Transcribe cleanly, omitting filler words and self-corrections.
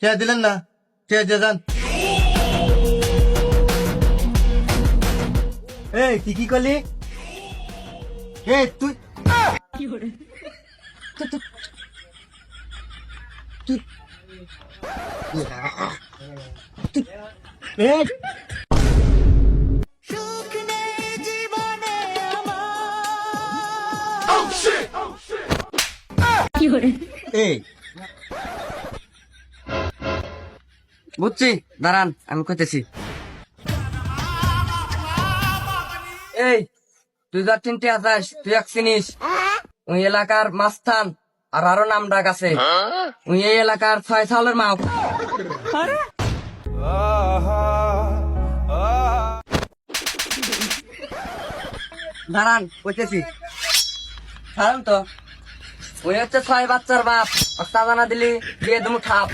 কে দিলেন না? কে দিয়ে যান। এই তুই কি করলি? এই তুই তুই- তুই- তুই- তুই- এই, এই বুঝছি, দাঁড়ান আমি কইতেছি। এই তুই যা চিনতে আসাস, তুই এক চিনিস ওই এলাকার মাস্তান আর আরো নাম ডাক আছে। ওই এই এলাকার 6 সালের মাও। দাঁড়ান কইতেছি। ছাড়ুন তো, ওই হচ্ছে 6 বাচ্চার বাপ। ওস্তাদ না দিলি দিয়ে তুমি খাপ।